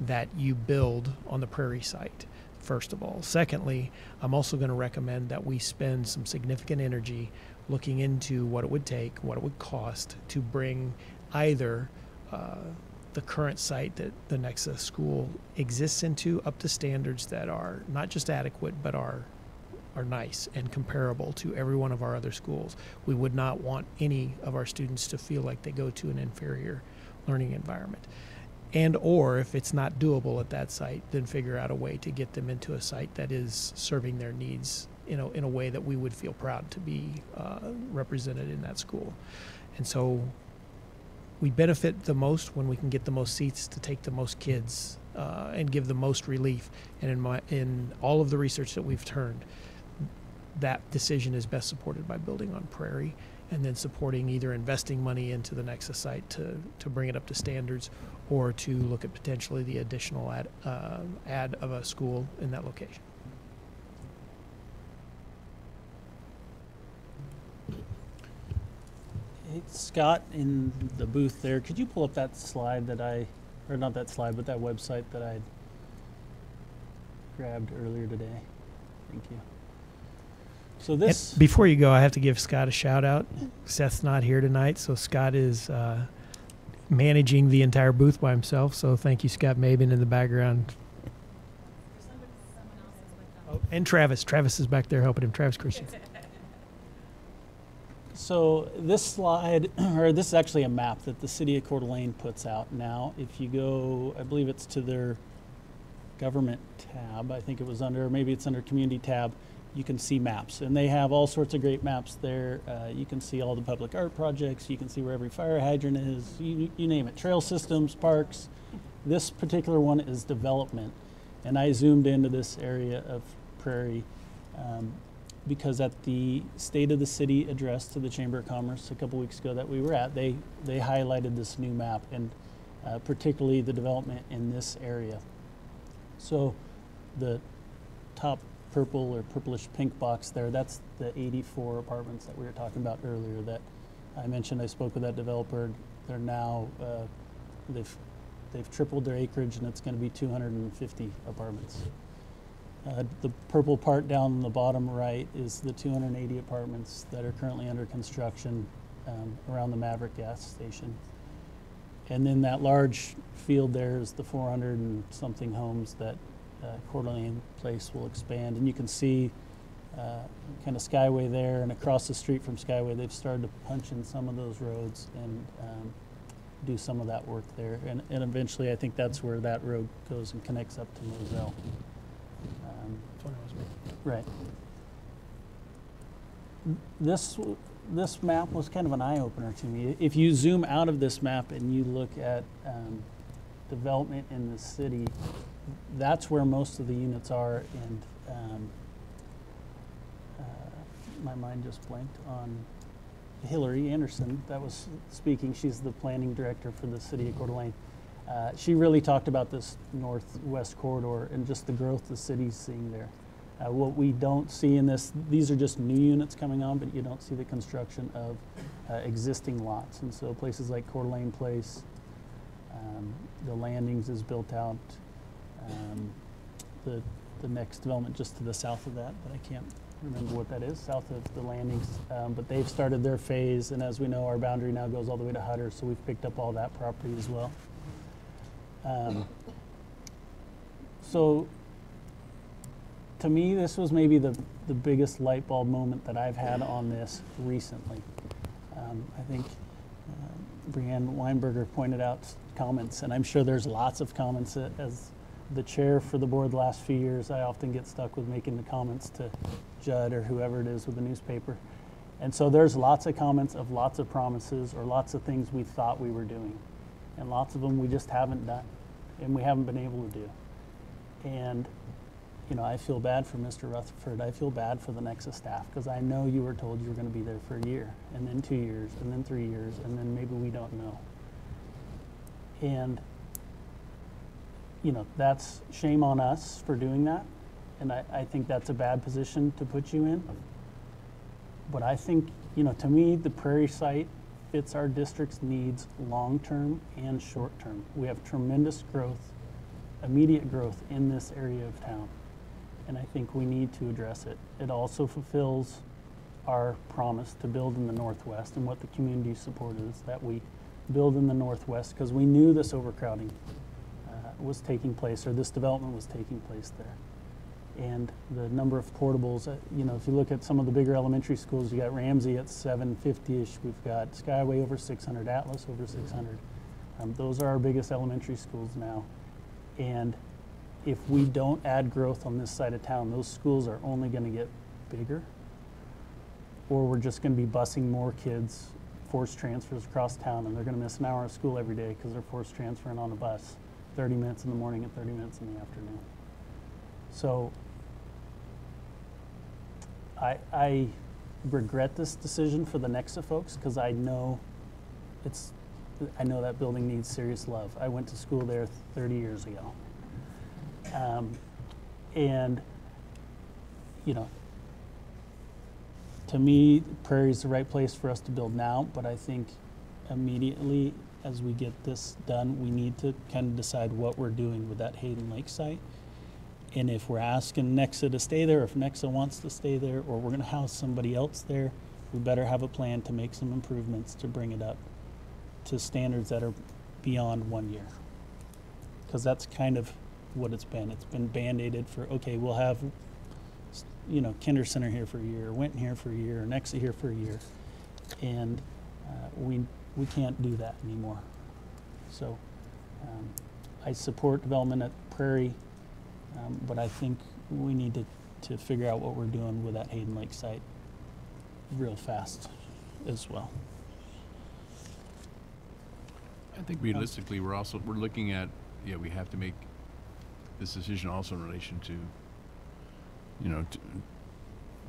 that you build on the Prairie site, first of all. Secondly, I'm also going to recommend that we spend some significant energy looking into what it would take, what it would cost to bring either the current site that the Nexus school exists into up to standards that are not just adequate, but are nice and comparable to every one of our other schools. We would not want any of our students to feel like they go to an inferior learning environment. And or if it's not doable at that site, then figure out a way to get them into a site that is serving their needs in a way that we would feel proud to be represented in that school. And so we benefit the most when we can get the most seats to take the most kids and give the most relief. And in all of the research that we've turned, that decision is best supported by building on Prairie, and then supporting either investing money into the Nexus site to bring it up to standards, or to look at potentially the additional add of a school in that location. Hey, Scott, in the booth there, could you pull up that slide or not that slide, but that website that I grabbed earlier today? Thank you. So this... And before you go, I have to give Scott a shout out. Seth's not here tonight, so Scott is managing the entire booth by himself. So thank you, Scott Mabin, in the background. And Travis. Travis is back there helping him. Travis Christian. So this slide, or this is actually a map that the city of Coeur d'Alene puts out now. If you go, I believe it's to their government tab. I think it was under, maybe it's under community tab. You can see maps, and they have all sorts of great maps there. You can see all the public art projects. You can see where every fire hydrant is. You name it. Trail systems, parks. This particular one is development, and I zoomed into this area of Prairie because at the State of the City address to the Chamber of Commerce a couple weeks ago that we were at, they highlighted this new map, and particularly the development in this area. So the top purple or purplish pink box there, that's the 84 apartments that we were talking about earlier that I mentioned. I spoke with that developer. They're now, they've tripled their acreage, and it's going to be 250 apartments. The purple part down in the bottom right is the 280 apartments that are currently under construction around the Maverick gas station. And then that large field there is the 400 and something homes that Coeur d'Alene Place will expand. And you can see kind of Skyway there, and across the street from Skyway, they've started to punch in some of those roads and do some of that work there. And eventually, I think that's where that road goes and connects up to Moselle. Right. This map was kind of an eye-opener to me. If you zoom out of this map and you look at development in the city, that's where most of the units are, and my mind just blanked on Hillary Anderson that was speaking. She's the planning director for the city of Coeur d'Alene. She really talked about this northwest corridor and just the growth the city's seeing there. What we don't see in this, these are just new units coming on, but you don't see the construction of existing lots. And so places like Coeur d'Alene Place, the Landings is built out. The next development just to the south of that, but I can't remember what that is, south of the Landings. But they've started their phase, and as we know, our boundary now goes all the way to Hutter, so we've picked up all that property as well. So to me, this was maybe the biggest light bulb moment that I've had on this recently. I think Brianne Weinberger pointed out comments, and I'm sure there's lots of comments. As the chair for the board the last few years, I often get stuck with making the comments to Judd or whoever it is with the newspaper. And so there's lots of comments of lots of promises or lots of things we thought we were doing. And lots of them we just haven't done, and we haven't been able to do. And you know, I feel bad for Mr. Rutherford. I feel bad for the Nexus staff, because I know you were told you were going to be there for a year, and then 2 years, and then 3 years, and then maybe we don't know. And you know, that's shame on us for doing that, and I think that's a bad position to put you in. But I think, you know, to me, the Prairie site fits our district's needs long-term and short-term. We have tremendous growth, immediate growth in this area of town, and I think we need to address it. It also fulfills our promise to build in the Northwest, and what the community support is, that we build in the Northwest, because we knew this overcrowding was taking place, or this development was taking place there. And the number of portables, you know, if you look at some of the bigger elementary schools, you got Ramsey at 750-ish, we've got Skyway over 600, Atlas over 600. Those are our biggest elementary schools now. And if we don't add growth on this side of town, those schools are only going to get bigger, or we're just going to be busing more kids, forced transfers across town, and they're going to miss an hour of school every day because they're forced transferring on a bus, 30 minutes in the morning and 30 minutes in the afternoon. So I regret this decision for the Nexa folks, because I know that building needs serious love. I went to school there 30 years ago. And, you know, to me, Prairie is the right place for us to build now, but I think immediately as we get this done, we need to kind of decide what we're doing with that Hayden Lake site. And if we're asking Nexa to stay there, if Nexa wants to stay there, or we're going to house somebody else there, we better have a plan to make some improvements to bring it up to standards that are beyond 1 year. Because that's kind of what it's been. It's been band-aided for, okay, we'll have Kinder Center here for a year, Winton here for a year, Nexa here for a year, and we can't do that anymore. So I support development at Prairie, but I think we need to figure out what we're doing with that Hayden Lake site real fast as well. I think realistically, we're looking at, we have to make this decision also in relation to,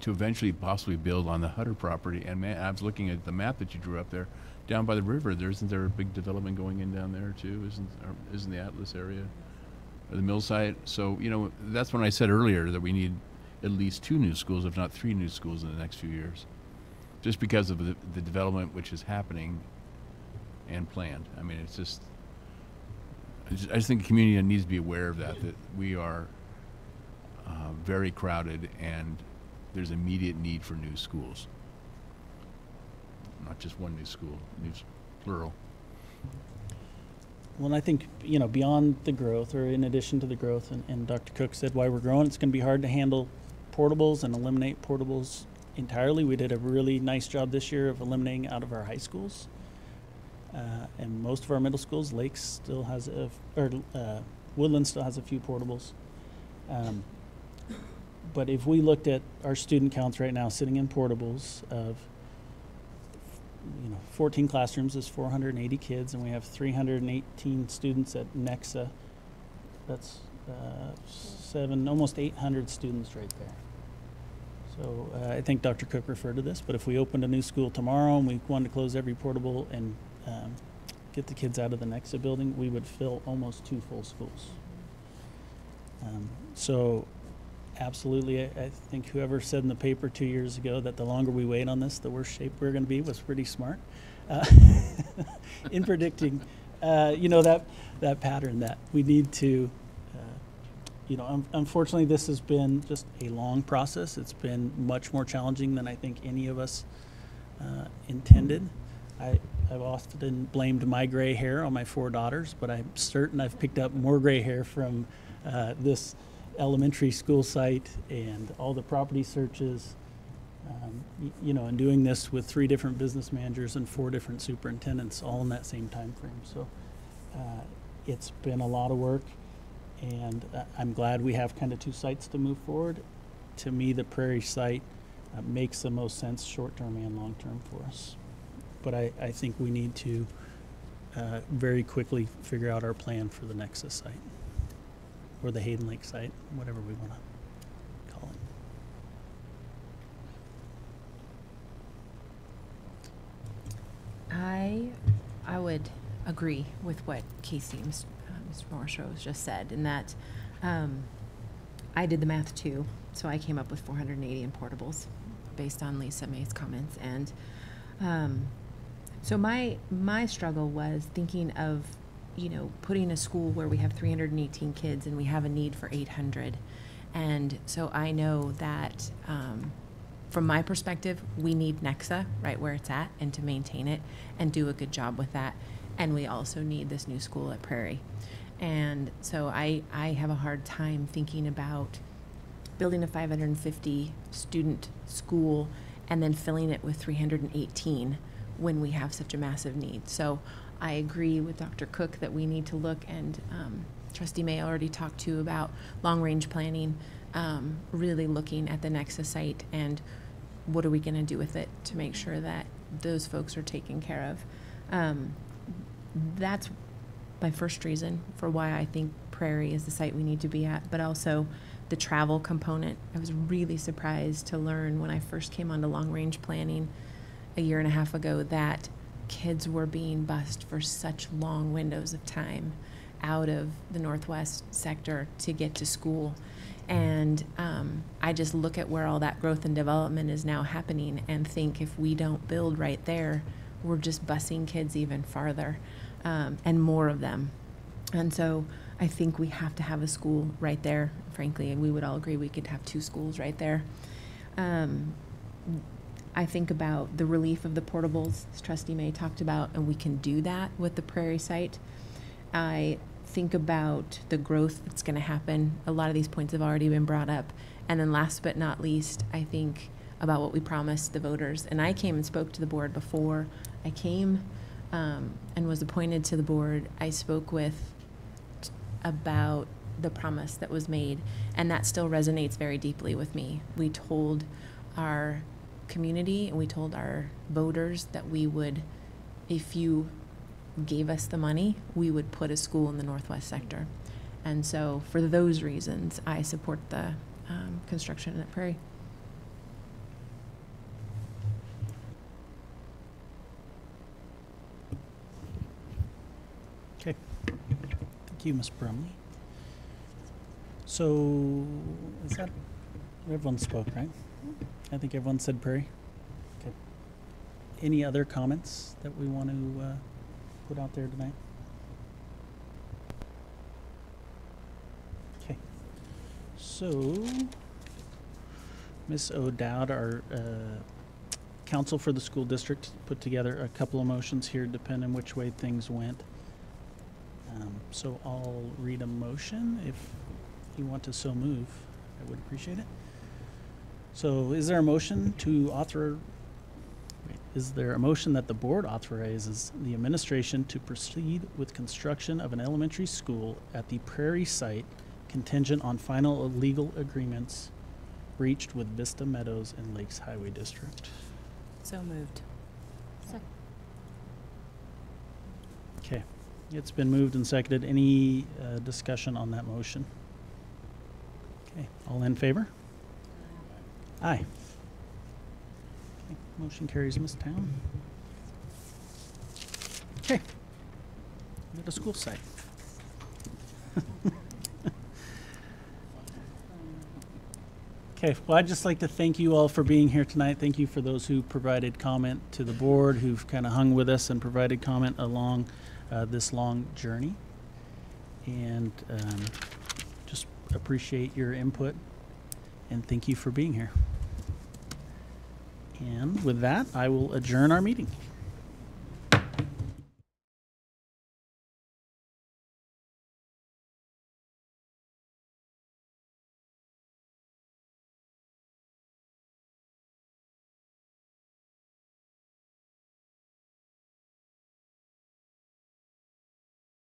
to eventually possibly build on the Hutter property. And I was looking at the map that you drew up there, down by the river. Isn't there a big development going in down there too? Isn't the Atlas area, or the mill site? So that's when I said earlier that we need at least 2 new schools, if not 3 new schools in the next few years, just because of the development which is happening and planned. I mean, I just think the community needs to be aware of that we are very crowded and there's immediate need for new schools. Not just one new school, plural. Well, and I think, beyond the growth, or in addition to the growth, and Dr. Cook said why we're growing, it's going to be hard to handle portables and eliminate portables entirely. We did a really nice job this year of eliminating out of our high schools. And most of our middle schools, Lakes still has Woodland still has a few portables. But if we looked at our student counts right now sitting in portables of 14 classrooms is 480 kids, and we have 318 students at Nexa. That's almost 800 students right there. So I think Dr. Cook referred to this, but if we opened a new school tomorrow and we wanted to close every portable and get the kids out of the Nexa building, we would fill almost 2 full schools. So absolutely, I think whoever said in the paper 2 years ago that the longer we wait on this, the worse shape we're going to be was pretty smart in predicting, that pattern that we need to, unfortunately, this has been just a long process. It's been much more challenging than I think any of us intended. I've often blamed my gray hair on my 4 daughters, but I'm certain I've picked up more gray hair from this elementary school site and all the property searches, and doing this with 3 different business managers and 4 different superintendents all in that same time frame. So it's been a lot of work, and I'm glad we have kind of 2 sites to move forward. To me, the Prairie site makes the most sense short-term and long-term for us. But I think we need to very quickly figure out our plan for the Nexa site, or the Hayden Lake site, whatever we want to call it. I would agree with what Casey, Mr. Morrisroe just said, in that I did the math too, so I came up with 480 in portables based on Lisa May's comments, and so my struggle was thinking of putting a school where we have 318 kids and we have a need for 800. And so I know that from my perspective, we need Nexa right where it's at and to maintain it and do a good job with that. And we also need this new school at Prairie. And so I have a hard time thinking about building a 550 student school and then filling it with 318 when we have such a massive need. So I agree with Dr. Cook that we need to look, and Trustee May already talked to about long-range planning, really looking at the Nexa site and what are we going to do with it to make sure that those folks are taken care of. That's my first reason for why I think Prairie is the site we need to be at, but also the travel component. I was really surprised to learn when I first came onto long-range planning a year and a half ago that kids were being bused for such long windows of time out of the Northwest sector to get to school. And I just look at where all that growth and development is now happening and think if we don't build right there, we're just busing kids even farther and more of them. And so I think we have to have a school right there, frankly, and we would all agree we could have 2 schools right there. I think about the relief of the portables, as Trustee May talked about, and we can do that with the Prairie site. I think about the growth that's going to happen. A lot of these points have already been brought up, And then last but not least, I think about what we promised the voters. And I came and spoke to the board before I came and was appointed to the board. I spoke with about the promise that was made, and that still resonates very deeply with me. We told our community and we told our voters that we would, if you gave us the money, we would put a school in the Northwest sector. And so for those reasons, I support the construction at Prairie. Okay. Thank you, Ms. Brumley. So, is that, everyone spoke, right? I think everyone said Prairie. Okay. Any other comments that we want to put out there tonight? Okay. So, Ms. O'Dowd, our counsel for the school district, put together a couple of motions here depending which way things went. So I'll read a motion. If you want to so move, I would appreciate it. So is there a motion to is there a motion that the board authorizes the administration to proceed with construction of an elementary school at the Prairie site contingent on final legal agreements reached with Vista Meadows and Lakes Highway District? So moved. Okay, it's been moved and seconded. Any discussion on that motion? Okay, all in favor? Aye. Okay, motion carries, Ms. Town. Okay, we got a school site. Okay, well, I'd just like to thank you all for being here tonight. Thank you for those who provided comment to the board, who've kind of hung with us and provided comment along this long journey. And just appreciate your input, and thank you for being here. And with that, I will adjourn our meeting.